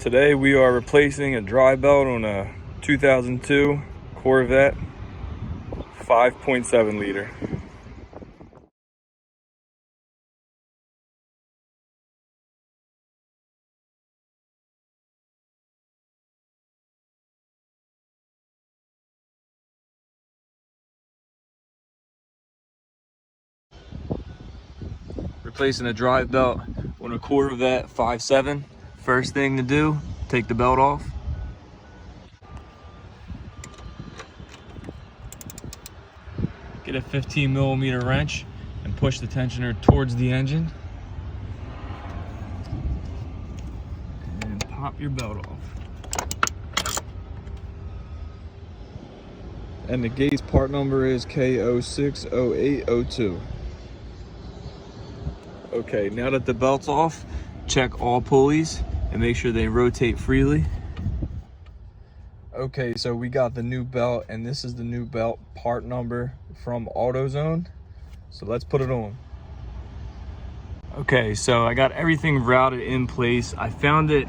Today we are replacing a dry belt on a 2002 Corvette 5.7 liter. Replacing a dry belt on a Corvette 5.7. First thing to do, take the belt off. Get a 15mm wrench and push the tensioner towards the engine. And pop your belt off. And the gauge part number is K060802. Okay, now that the belt's off, check all pulleys and make sure they rotate freely. Okay, so we got the new belt, and this is the new belt part number from AutoZone. So let's put it on. Okay, so I got everything routed in place. I found it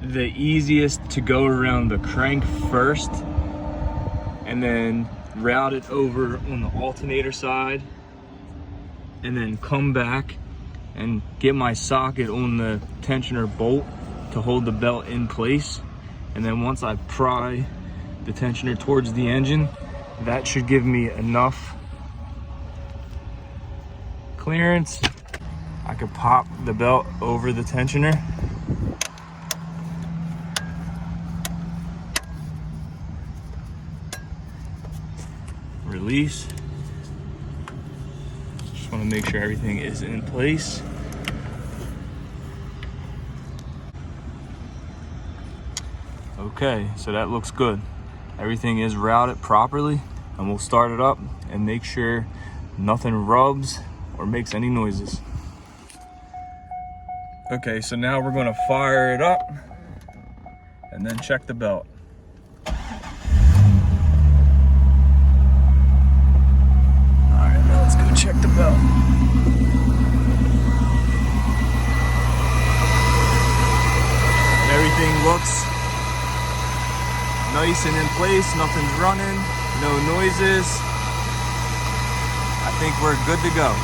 the easiest to go around the crank first and then route it over on the alternator side, and then come back and get my socket on the tensioner bolt to hold the belt in place. And then once I pry the tensioner towards the engine, that should give me enough clearance. I could pop the belt over the tensioner. Release. Just want to make sure everything is in place. Okay, so that looks good. Everything is routed properly, and we'll start it up and make sure nothing rubs or makes any noises. Okay, so now we're going to fire it up and then check the belt. Alright, now let's go check the belt. Everything looks nice and in place, nothing's running, no noises. I think we're good to go.